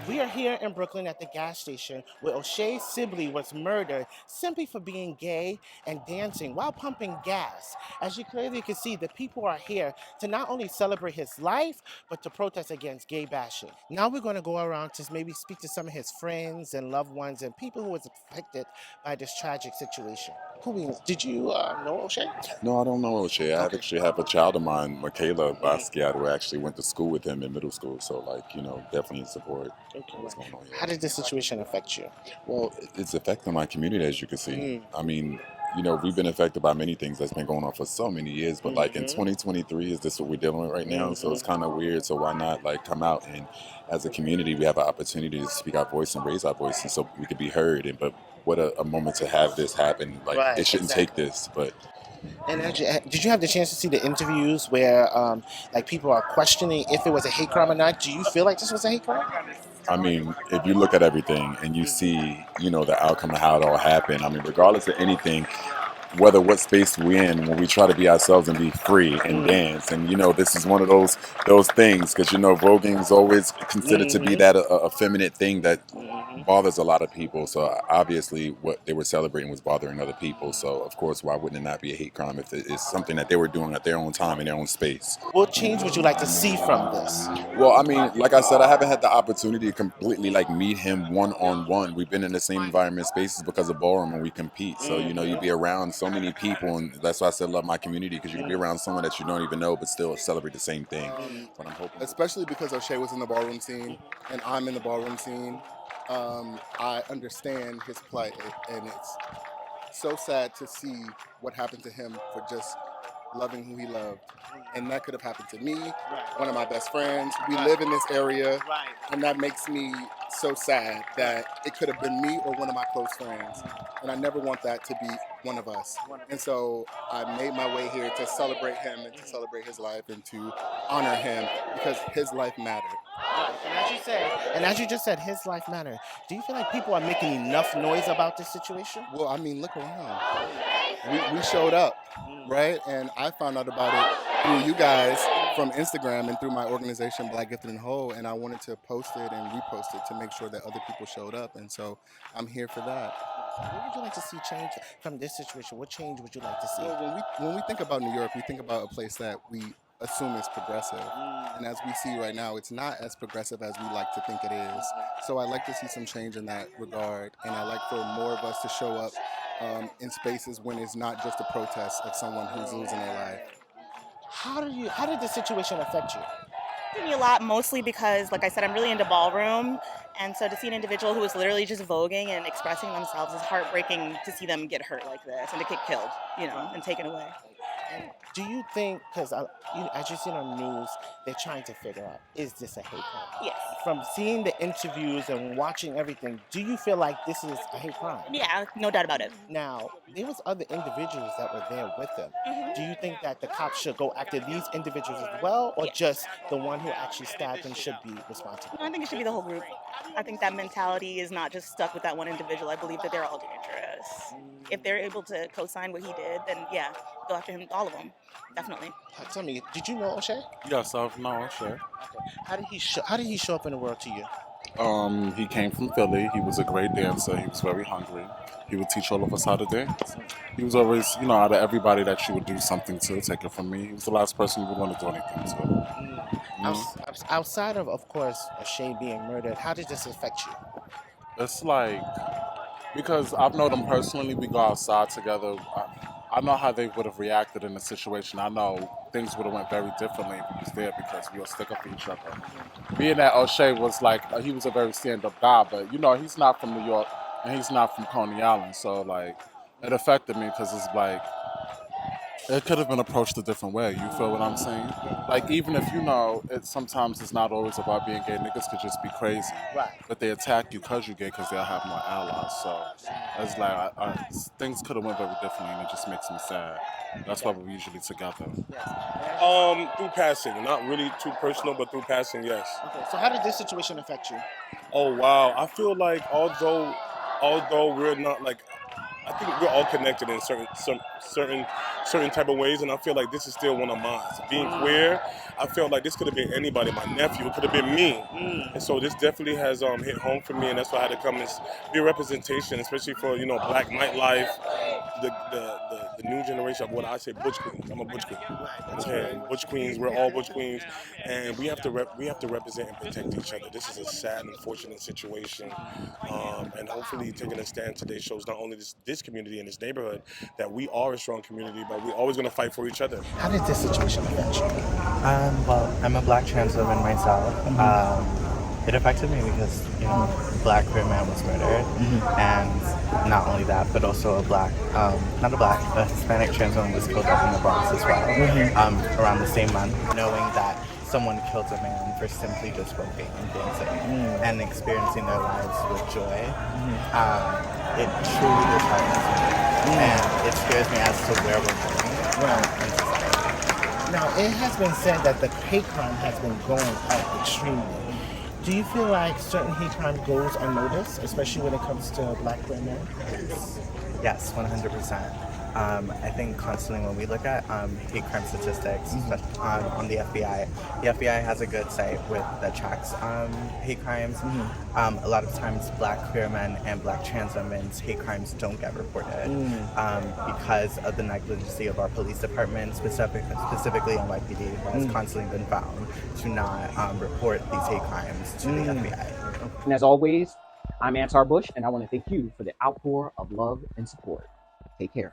We are here in Brooklyn at the gas station where O'Shea Sibley was murdered simply for being gay and dancing while pumping gas. As you clearly can see, the people are here to not only celebrate his life, but to protest against gay bashing. Now we're going to go around to maybe speak to some of his friends and loved ones and people who was affected by this tragic situation. Did you know O'Shea? No, I don't know O'Shea. I actually have a child of mine, Michaela Basquiat, who actually went to school with him in middle school. So, definitely in support of what's going on here. How did this situation affect you? Well, it's affecting my community, as you can see. I mean, we've been affected by many things that's been going on for so many years. But, in 2023, is this what we're dealing with right now? So it's kind of weird. So why not, come out and, as a community, we have an opportunity to speak our voice and raise our voice, and so we could be heard. But what a moment to have this happen. Right, it shouldn't take this, but... And did you have the chance to see the interviews where, people are questioning if it was a hate crime or not? Do you feel like this was a hate crime? I mean, if you look at everything and you see, the outcome of how it all happened, I mean, regardless of anything, whether what space we're in, when we try to be ourselves and be free and dance, and this is one of those things, because voguing is always considered to be that effeminate thing that bothers a lot of people. So obviously, what they were celebrating was bothering other people. So of course, why wouldn't it not be a hate crime if it's something that they were doing at their own time in their own space? What change would you like to see from this? Well, I mean, like I said, I haven't had the opportunity to completely meet him one-on-one. We've been in the same environment spaces because of ballroom, and we compete. So you be around so many people, and that's why I said love my community, because you can be around someone that you don't even know but still celebrate the same thing. But I'm hoping, especially because O'Shea was in the ballroom scene and I'm in the ballroom scene, I understand his plight, and it's so sad to see what happened to him for just loving who he loved. And that could have happened to me, one of my best friends. We live in this area, and that makes me so sad that it could have been me or one of my close friends. And I never want that to be one of us. And so I made my way here to celebrate him and to celebrate his life and to honor him, because his life mattered. And as you just said, his life mattered. Do you feel like people are making enough noise about this situation? Well, I mean, look around. We showed up, right? And I found out about it through you guys from Instagram and through my organization, Black Gifted and Whole, and I wanted to post it and repost it to make sure that other people showed up, and so I'm here for that. What would you like to see change from this situation? What change would you like to see? Well, when we think about New York, we think about a place that we assume is progressive. And as we see right now, it's not as progressive as we like to think it is. So I'd like to see some change in that regard, and I like for more of us to show up in spaces when it's not just a protest of someone who's losing their life. How did the situation affect you? Me a lot, mostly because, like I said, I'm really into ballroom, and so to see an individual who is literally just voguing and expressing themselves is heartbreaking. To see them get hurt like this and to get killed, and taken away. Do you think, because as you've seen on the news, they're trying to figure out, is this a hate crime? Yes. From seeing the interviews and watching everything, do you feel like this is a hate crime? Yeah, no doubt about it. Now, there was other individuals that were there with them. Do you think that the cops should go after these individuals as well, or just the one who actually stabbed them should be responsible? No, I think it should be the whole group. I think that mentality is not just stuck with that one individual. I believe that they're all dangerous. If they're able to co-sign what he did, then yeah, go after him, all of them, definitely. Tell me, did you know O'Shea? Yes, I've known O'Shea. How did he show up in the world to you? He came from Philly. He was a great dancer. He was very hungry. He would teach all of us how to dance. He was always, out of everybody that you would do something to, take it from me, he was the last person you would want to do anything to. Outside of course, O'Shea being murdered, how did this affect you? It's because I've known them personally, we go outside together. I know how they would have reacted in the situation. I know things would have went very differently if he was there, because we all stick up for each other. Being that O'Shea was he was a very stand-up guy, but he's not from New York and he's not from Coney Island, so it affected me, because it's it could have been approached a different way. You feel what I'm saying? Even if sometimes it's not always about being gay. Niggas could just be crazy, Right. but they attack you because you're gay, because they'll have more allies. So it's things could have went very differently, and it just makes me sad. That's why we're usually together. Through passing, not really too personal, but through passing, yes. Okay. So how did this situation affect you? Oh wow, I feel like although we're not I think we're all connected in certain type of ways, and I feel like this is still one of mine. So being queer, I felt like this could have been anybody, my nephew, it could have been me, and so this definitely has hit home for me, and that's why I had to come and be a representation, especially for Black nightlife, the new generation of what I say Butch Queens. I'm a Butch Queen. Okay, Butch Queens. We're all Butch Queens, and we have to represent and protect each other. This is a sad, unfortunate situation, and hopefully taking a stand today shows not only this community and this neighborhood that we are a strong community, but we're always going to fight for each other. How did this situation affect you? Well, I'm a black trans woman myself. It affected me because, a black queer man was murdered. And not only that, but also a Hispanic trans woman was killed up in the Bronx as well. Around the same month, knowing that someone killed a man for simply just voting and dancing and experiencing their lives with joy, it truly disheartens me. And it scares me as to where we're going in society. Now, it has been said that the hate crime has been going up extremely. Do you feel like certain hate crime goes unnoticed, especially when it comes to Black queer men? Yes, 100%. I think constantly when we look at hate crime statistics, especially on the FBI has a good site that tracks hate crimes. A lot of times Black queer men and Black trans women's hate crimes don't get reported because of the negligency of our police department, specifically NYPD, who has constantly been found to not report these hate crimes to the FBI. And as always, I'm Antar Bush, and I want to thank you for the outpour of love and support. Take care.